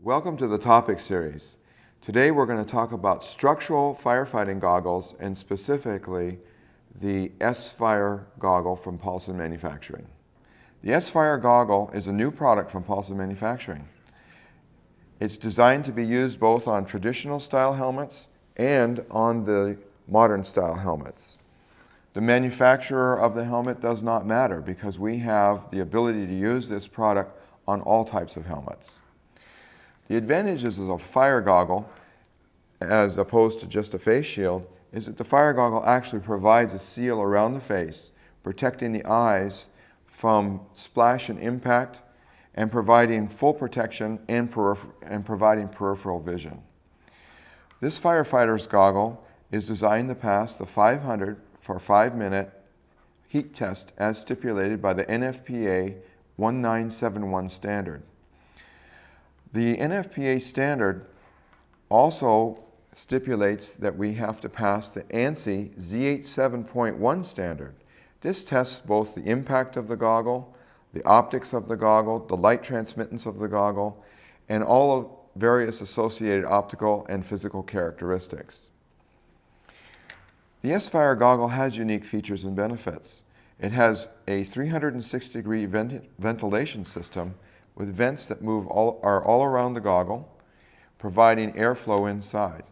Welcome to the topic series. Today we're going to talk about structural firefighting goggles and specifically the S-Fire goggle from Paulson Manufacturing. The S-Fire goggle is a new product from Paulson Manufacturing. It's designed to be used both on traditional style helmets and on the modern style helmets. The manufacturer of the helmet does not matter because we have the ability to use this product on all types of helmets. The advantages of a fire goggle, as opposed to just a face shield, is that the fire goggle actually provides a seal around the face, protecting the eyes from splash and impact, and providing full protection and providing peripheral vision. This firefighter's goggle is designed to pass the 500 for 5-minute heat test as stipulated by the NFPA 1971 standard. The NFPA standard also stipulates that we have to pass the ANSI Z87.1 standard. This tests both the impact of the goggle, the optics of the goggle, the light transmittance of the goggle, and all of various associated optical and physical characteristics. The S-Fire goggle has unique features and benefits. It has a 360-degree ventilation system with vents that are all around the goggle, providing airflow inside.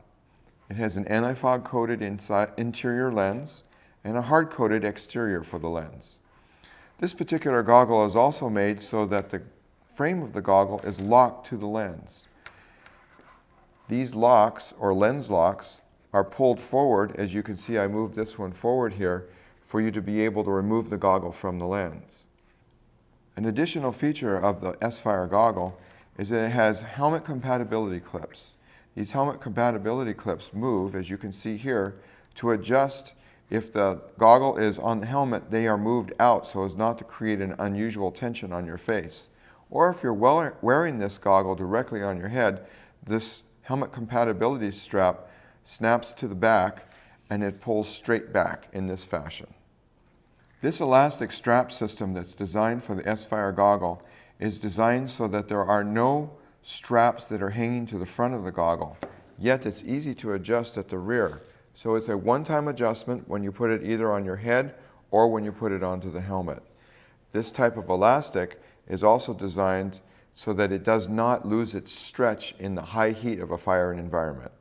It has an anti-fog coated interior lens and a hard-coated exterior for the lens. This particular goggle is also made so that the frame of the goggle is locked to the lens. These locks, or lens locks, are pulled forward. As you can see, I moved this one forward here for you to be able to remove the goggle from the lens. An additional feature of the S-Fire goggle is that it has helmet compatibility clips. These helmet compatibility clips move, as you can see here, to adjust if the goggle is on the helmet, they are moved out so as not to create an unusual tension on your face. Or if you're wearing this goggle directly on your head, this helmet compatibility strap snaps to the back and it pulls straight back in this fashion. This elastic strap system that's designed for the S-Fire goggle is designed so that there are no straps that are hanging to the front of the goggle, yet it's easy to adjust at the rear. So it's a one-time adjustment when you put it either on your head or when you put it onto the helmet. This type of elastic is also designed so that it does not lose its stretch in the high heat of a fire environment.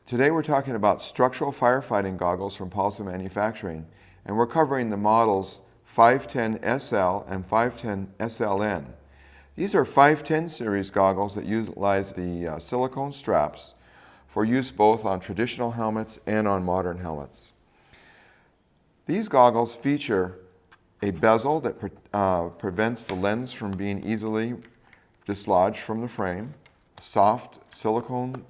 Today we're talking about structural firefighting goggles from Paulson Manufacturing, and we're covering the models 510 SL and 510 SLN. These are 510 series goggles that utilize the silicone straps for use both on traditional helmets and on modern helmets. These goggles feature a bezel that prevents the lens from being easily dislodged from the frame, a soft silicone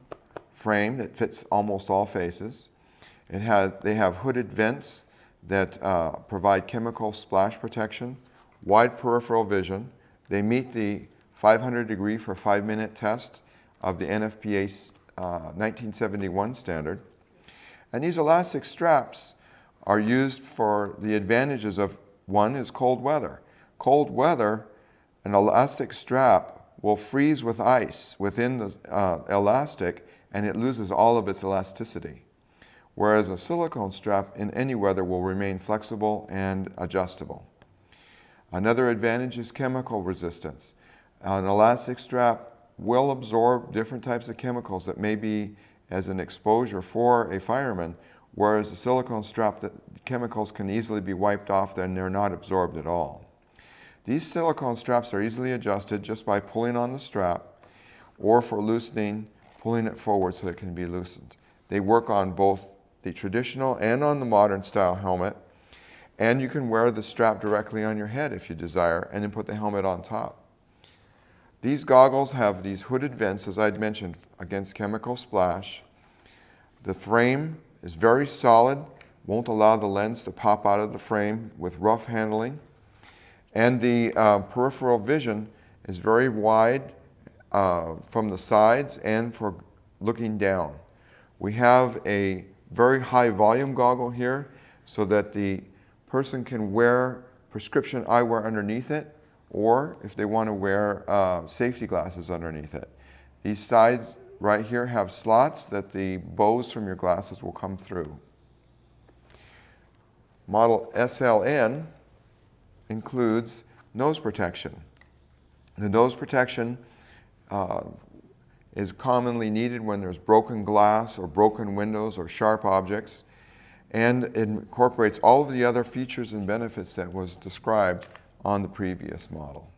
frame that fits almost all faces. They have hooded vents that provide chemical splash protection, wide peripheral vision. They meet the 500-degree for 5-minute test of the NFPA 1971 standard. And these elastic straps are used for the advantages of, one is cold weather. Cold weather, an elastic strap will freeze with ice within the elastic and it loses all of its elasticity. Whereas a silicone strap in any weather will remain flexible and adjustable. Another advantage is chemical resistance. An elastic strap will absorb different types of chemicals that may be as an exposure for a fireman, whereas a silicone strap, the chemicals can easily be wiped off and they're not absorbed at all. These silicone straps are easily adjusted just by pulling on the strap, or for loosening, pulling it forward so it can be loosened. They work on both the traditional and on the modern style helmet, and you can wear the strap directly on your head if you desire and then put the helmet on top. These goggles have these hooded vents, as I'd mentioned, against chemical splash. The frame is very solid, won't allow the lens to pop out of the frame with rough handling, and the peripheral vision is very wide from the sides and for looking down. We have a very high volume goggle here so that the person can wear prescription eyewear underneath it, or if they want to wear safety glasses underneath it. These sides right here have slots that the bows from your glasses will come through. Model SLN includes nose protection. The nose protection is commonly needed when there's broken glass or broken windows or sharp objects, and it incorporates all of the other features and benefits that was described on the previous model.